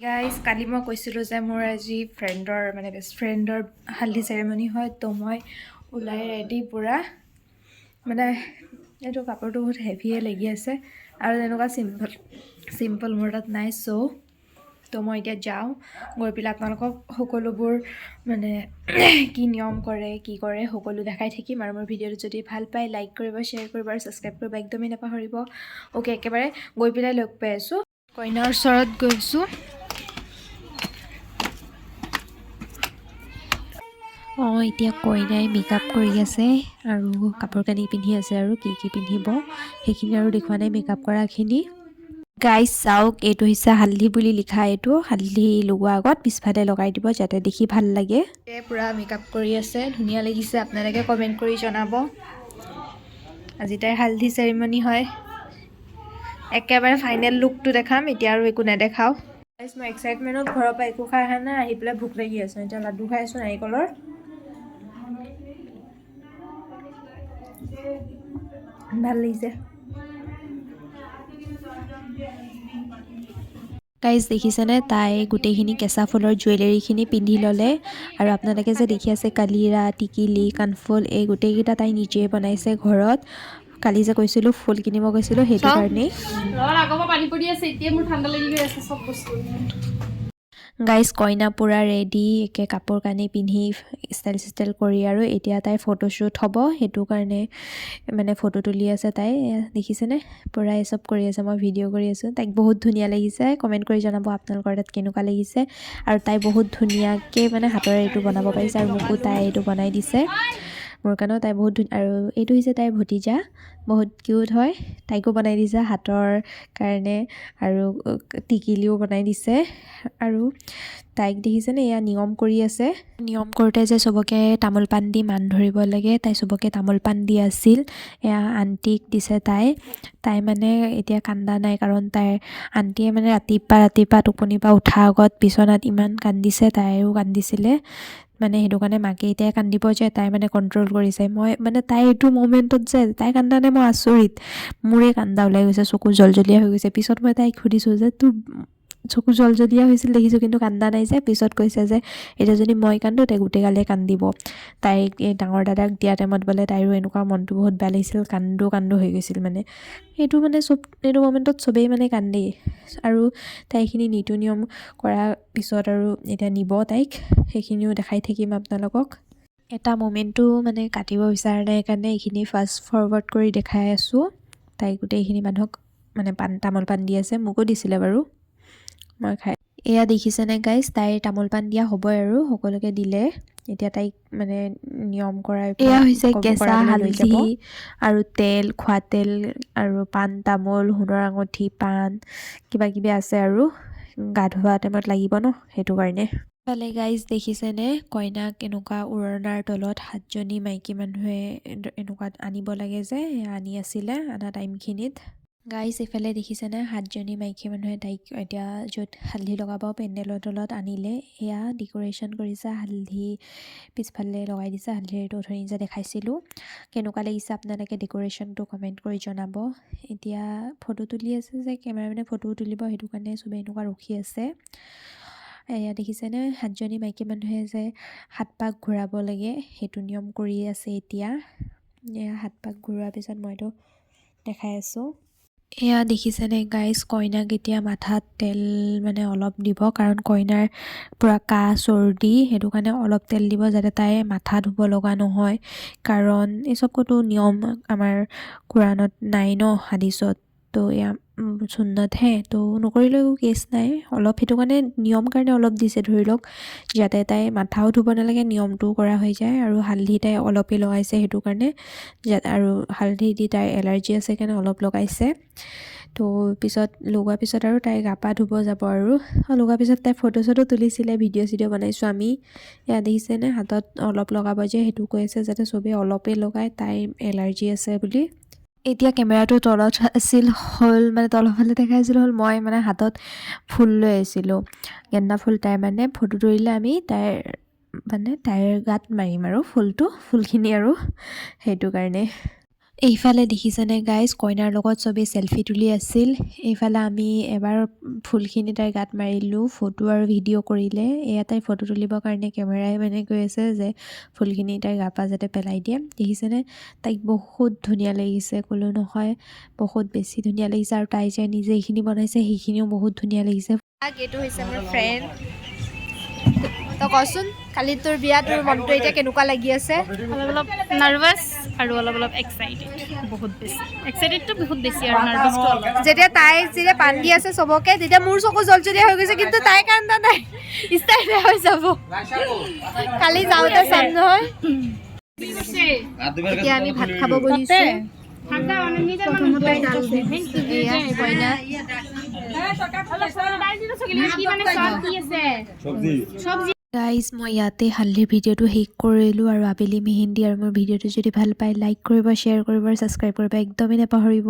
Guys কালি মই কৈছিলোঁ যে মোৰ আজি ফ্ৰেণ্ডৰ বেষ্ট ফ্ৰেণ্ডৰ হালধি চেৰেমনি হয় তো মই ওলাই ৰেডি পূৰা এইটো কাপোৰটো বহুত হেভিয়ে লাগি আছে আৰু তেনেকুৱা চিম্পল মোৰ তাত নাই তো মই এতিয়া যাওঁ গৈ পেলাই আপোনালোকক সকলোবোৰ কি নিয়ম কৰে কি কৰে সকলো দেখাই থাকিম আৰু মোৰ ভিডিঅ'টো যদি ভাল পায় লাইক কৰিব শ্বেয়াৰ কৰিব আৰু ছাবস্ক্ৰাইব কৰিব একদমেই নাপাহৰিব অ'কে একেবাৰে গৈ পেলাই লগ পাই আছোঁ কইনাৰ ওচৰত গৈছোঁ এতিয়া কইনাই মেকআপ কৰি আছে আৰু কাপোৰ কানি পিন্ধি আছে আৰু কি পিন্ধিব সেইখিনি আৰু দেখুওৱা নাই মেকআপ কৰাখিনি গাইজ চাওক এইটো হৈছে হালধি বুলি লিখা এইটো হালধি লগোৱাৰ আগত পিছফালে লগাই দিব যাতে দেখি ভাল লাগে পূৰা মেকআপ কৰি আছে ধুনীয়া লাগিছে আপোনালোকে কমেণ্ট কৰি জনাব আজি তাইৰ হালধি চেৰিমনি হয় একেবাৰে ফাইনেল লুকটো দেখাম এতিয়া আৰু একো নেদেখাওঁ গাইজ মই এক্সাইটমেণ্টত ঘৰৰ পৰা একো খাই অহা নাই আহি পেলাই ভোক লাগি আছে এতিয়া লাডু খাই আছোঁ নাৰিকলৰ ভাল লাগিছে গাইজ দেখিছেনে তাই গোটেইখিনি কেঁচা ফুলৰ জুৱেলাৰীখিনি পিন্ধি ল'লে আৰু আপোনালোকে যে দেখি আছে কালিৰা টিকিলি কাণফুল এই গোটেইকেইটা তাই নিজে বনাইছে ঘৰত কালি যে কৈছিলোঁ ফুল কিনিব গৈছিলোঁ সেইটো কাৰণেই পানী পৰি আছে এতিয়া মোৰ ঠাণ্ডা লাগি গৈ আছে চব বস্তু গাইজ কইনা পূৰা ৰেডি একে কাপোৰ কানি পিন্ধি ষ্টাইল কৰি আৰু এতিয়া তাইৰ ফটোশ্বুট হ'ব সেইটো কাৰণে ফটো তুলি আছে তাই দেখিছেনে পূৰা এই চব কৰি আছে মই ভিডিঅ' কৰি আছোঁ তাইক বহুত ধুনীয়া লাগিছে কমেণ্ট কৰি জনাব আপোনালোকৰ তাত কেনেকুৱা লাগিছে আৰু তাই বহুত ধুনীয়াকৈ হাতেৰে এইটো বনাব পাৰিছে আৰু মোকো তাই এইটো বনাই দিছে মোৰ কাৰণেও তাই বহুত ধুনীয়া আৰু এইটো হৈছে তাইৰ ভতিজা বহুত কিউট হয় তাইকো বনাই দিছে হাতৰ কাৰণে আৰু টিকিলিও বনাই দিছে আৰু তাইক দেখিছেনে এয়া নিয়ম কৰি আছে নিয়ম কৰোঁতে যে চবকে তামোল পাণ দি মান ধৰিব লাগে তাই চবকে তামোল পাণ দি আছিল এয়া আণ্টিক দিছে তাই এতিয়া কান্দা নাই কাৰণ তাইৰ আণ্টিয়ে ৰাতিপুৱা টোপনিৰ পৰা উঠাৰ আগত বিচনাত ইমান কান্দিছে তাইও কান্দিছিলে সেইটো কাৰণে মাকে এতিয়া কান্দিব যে তাই কণ্ট্ৰল কৰিছে মই তাই এইটো মমেণ্টত যে তাই কান্দা নাই মই আচৰিত মোৰে কান্দা ওলাই গৈছে চকু জলজলীয়া হৈ গৈছে পিছত মই তাইক সুধিছোঁ যে তোৰ চকু জলজলীয়া হৈছিল দেখিছোঁ কিন্তু কান্দা নাই যে পিছত কৈছে যে এতিয়া যদি মই কান্দো তাই গোটেই গালে কান্দিব তাইক এই ডাঙৰ দাদাক দিয়া টাইমত বোলে তাইৰো এনেকুৱা মনটো বহুত বেয়া লাগিছিল কান্দো হৈ গৈছিল এইটো এইটো মমেণ্টত চবেই কান্দেই আৰু তাইখিনি নীতি নিয়ম কৰাৰ পিছত আৰু এতিয়া নিব তাইক সেইখিনিও দেখাই থাকিম আপোনালোকক এটা মমেণ্টটো কাটিব বিচৰা নাই কাৰণে এইখিনি ফাষ্ট ফৰৱাৰ্ড কৰি দেখাই আছোঁ তাই গোটেইখিনি মানুহক তামোল পাণ দি আছে মোকো দিছিলে বাৰু মই খাই এয়া দেখিছেনে গাইজ তাইৰ তামোল পাণ দিয়া হ'বই আৰু সকলোকে দিলে এতিয়া তাইক নিয়ম কৰাই এয়া হৈছে কেঁচা হালধি আৰু তেল খোৱা তেল আৰু পাণ তামোল সোণৰ আঙুঠি পাণ কিবা কিবি আছে আৰু গা ধোৱা টাইমত লাগিব ন সেইটো কাৰণে ফালে গাইজ দেখিছেনে কইনাক এনেকুৱা উৰণাৰ তলত 7জনী মাইকী মানুহে এনেকুৱা আনিব লাগে যে আনি আছিলে আনা টাইমখিনিত গাইজ এইফালে দেখিছেনে 7জনী মাইকী মানুহে তাইক এতিয়া য'ত হালধি লগাব পেণ্ডেলৰ তলত আনিলে এয়া ডেক'ৰেশ্যন কৰিছে হালধি পিছফালে লগাই দিছে হালধিটো অথনি যে দেখাইছিলোঁ কেনেকুৱা লাগিছে আপোনালোকে ডেক'ৰেশ্যনটো কমেণ্ট কৰি জনাব এতিয়া ফটো তুলি আছে যে কেমেৰামেনে ফটো তুলিব সেইটো কাৰণে চবেই এনেকুৱা ৰখি আছে এয়া দেখিছেনে 7জনী মাইকী মানুহে যে 7 পাক ঘূৰাব লাগে সেইটো নিয়ম কৰি আছে এতিয়া এয়া 7 পাক ঘূৰোৱাৰ পিছত মইতো দেখাই আছোঁ এয়া দেখিছেনে গাইজ কইনাক এতিয়া মাথাত তেল অলপ দিব কাৰণ কইনাৰ পূৰা কাহ চৰ্দি সেইটো কাৰণে অলপ তেল দিব যাতে তাই মাথা ধুব লগা নহয় কাৰণ এই চব ক'তো নিয়ম আমাৰ কোৰাণত নাই ন হাদিছত তো এয়া সুন্নতহে তো নকৰিলেও কেছ নাই অলপ সেইটো কাৰণে নিয়ম কাৰণে অলপ দিছে ধৰি লওক যাতে তাই মাথাও ধুব নালাগে নিয়মটোও কৰা হৈ যায় আৰু হালধি তাই অলপেই লগাইছে সেইটো কাৰণে আৰু হালধি দি তাইৰ এলাৰ্জি আছে কাৰণে অলপ লগাইছে তো পিছত লগোৱাৰ পিছত আৰু তাই গা পা ধুব যাব আৰু লগোৱাৰ পিছত তাই ফটো চটো তুলিছিলে ভিডিঅ' বনাইছোঁ আমি এয়া দেখিছেনে হাতত অলপ লগাব যে সেইটো কৈ আছে যাতে চবেই অলপেই লগায় তাইৰ এলাৰ্জি আছে বুলি এতিয়া কেমেৰাটো তলত আছিল হ'ল তলফালে দেখাইছিল হ'ল মই হাতত ফুল লৈ আহিছিলোঁ গেন্দা ফুল তাই ফটো তুলিলে আমি তাইৰ গাত মাৰিম আৰু ফুলখিনি আৰু সেইটো কাৰণে এইফালে দেখিছেনে গাইজ কইনাৰ লগত চবেই চেলফি তুলি আছিল। এইফালে আমি এবাৰ ফুলখিনি তাইৰ গাত মাৰিলোঁ, ফটো আৰু ভিডিঅ' কৰিলে। এয়া তাই ফটো তুলিবৰ কাৰণে কেমেৰাই মানে কৈ আছে যে ফুলখিনি তাইৰ গাৰ পৰা যাতে পেলাই দিয়ে। দেখিছেনে তাইক বহুত ধুনীয়া লাগিছে, ক'লোঁ নহয় বহুত বেছি ধুনীয়া লাগিছে। আৰু তাই যে নিজে এইখিনি বনাইছে সেইখিনিও বহুত ধুনীয়া লাগিছে। এইটো হৈছে মোৰ ফ্ৰেণ্ড। তই কচোন কালি তোৰ বিয়া, তোৰ মনটো এতিয়া কেনেকুৱা লাগি আছে? অলপ নাৰ্ভাছ আৰু অলপ এক্সাইটেড, বহুত বেছি এক্সাইটেডটো বহুত বেছি আৰু নাৰ্ভাছটো অলপ। যেতিয়া পাণ দি আছে চবকে, তেতিয়া মোৰ চকু জলজলীয়া হৈ গৈছে, কিন্তু তাই কান্দা নাই, ষ্টাইল হৈ যাব। কালি যাওঁতে চাম নহয়। এতিয়া আমি ভাত খাব বহিছোঁ। প্ৰথমতে দাল এয়া কইনা গাইজ, মই ইয়াতে হালধিৰ ভিডিঅ'টো শেষ কৰিলোঁ আৰু আবেলি মেহেন্দি। আৰু মোৰ ভিডিঅ'টো যদি ভাল পায় লাইক কৰিব, শ্বেয়াৰ কৰিব আৰু ছাবস্ক্ৰাইব কৰিব একদমেই নাপাহৰিব।